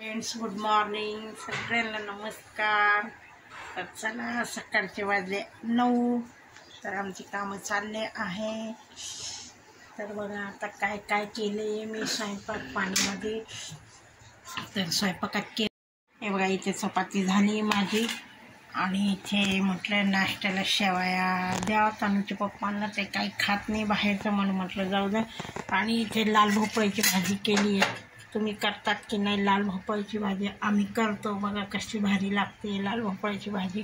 Friends, good morning सगळ्यांना नमस्कार. तर चला, सकाळचे वाजले 9. तर आमची कामं चालले आहे. तर बघा आता काय काय केले मी स्वयंपाक पाणीमध्ये. तर स्वयंपाकात केलं हे बघा, इथे चपाती झाली माझी आणि इथे म्हटलं नाश्त्याला शेवया द्या. तनुच्या पप्पांना ते काही खात नाही बाहेरचं, म्हणून म्हटलं जाऊ द्या. आणि इथे लाल भोपळ्याची भाजी केली आहे. तुम्ही करतात की नाही लाल भोपळ्याची भाजी? आम्ही करतो. बघा कशी भारी लागते लाल भोपळ्याची भाजी,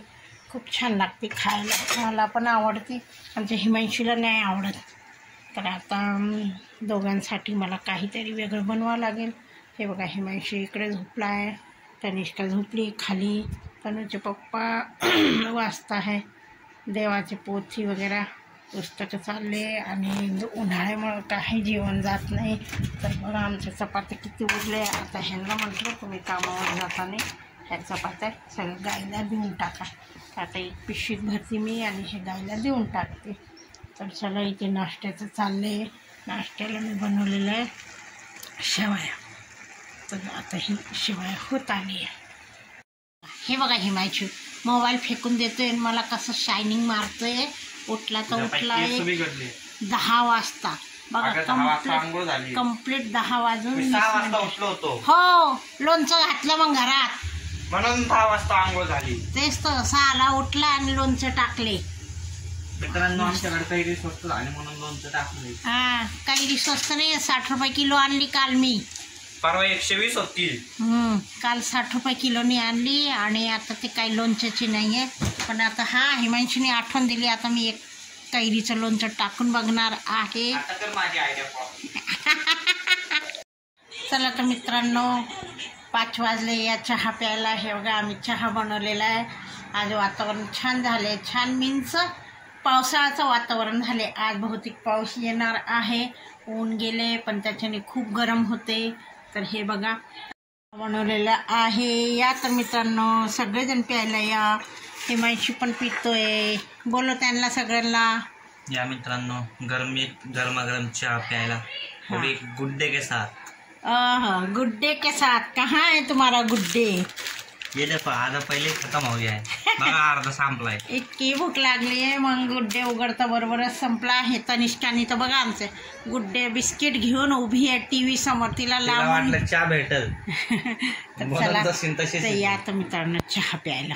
खूप छान लागते खायला. मला पण आवडते, आमच्या हिमांशीला नाही आवडत. तर आता दोघांसाठी मला काहीतरी वेगळं बनवावं लागेल. हे बघा, हिमांशी इकडे झोपला आहे, तनिष्का झोपली खाली, तनुचे पप्पा वाचत आहे देवाचे पोथी वगैरे पुस्तकं चालले. आणि उन्हाळ्यामुळं काही जेवण जात नाही. तर बघा आमच्या चपात्या किती उरले. आता ह्यांना म्हटलं तुम्ही कामावर जाताना ह्या चपात्या सगळं गाईला देऊन टाका. आता एक पिशवीत भरती मी आणि हे गाईला देऊन टाकते. तर चला, इथे नाश्त्याचं चालले. नाश्त्याला मी बनवलेलं आहे शेवया. तर आता ही शेवया होत आली आहे. हे बघा, हिमांशू मोबाईल फेकून देतोय, मला कसं शायनिंग मारतोय. उठला तर उठला 10 वाजता. बघा, कंप्लीट 10 वाजून 6 वाजता उठलो होतो. हो, लोणचं घातलं मग घरात, म्हणून 10 वाजता आंघोळ झाली. तेच तर 6ला उठला आणि लोणचं टाकले. मित्रांनो, आमच्याकडे कैरी स्वस्त झाली म्हणून लोणचं टाकले. हा, कैरी स्वस्त नाही, 60 रुपये किलो आणली काल मी. परवा 120 होती. काल 60 रुपये किलोनी आणली. आणि आता ते काही लोणच्याची नाही आहे, पण आता हिमांशीने आठवण दिली. आता मी एक कैरीचं लोणचं टाकून बघणार आहे. चला तर मित्रांनो, 5 वाजले या चहा प्यायला. हे बघा, आम्ही चहा बनवलेला आहे. आज वातावरण छान झाले. छान मीन्स पावसाळ्याचं वातावरण झाले. आज बहुतेक पाऊस येणार आहे. ऊन गेले पण त्याच्याने खूप गरम होते. तर हे बघा बनवलेलं आहे. या तर मित्रांनो, सगळेजण प्यायला या. हिमांशी पण पितोय, बोलो त्यांना सगळ्यांना या. मित्रांनो, गरमीत गरमागरम चहा प्यायला, थोड़ी गुड्डे के साथ. गुड्डे के साथ. कहाँ है तुम्हारा गुड्डे? ये देखो, आधा पहिले खत्म हो गया है. बघा, अर्धा संपलाय. इतकी भूक लागली आहे, मग गुड्डे उघडता बरोबरच संपला आहे. तनिष्कानी तर बघा आमचे गुड्डे बिस्किट घेऊन उभी आहे टीव्ही समोर, तिला लावून चहा भेटल. तर चला, या तर मित्रांनो चहा प्यायला.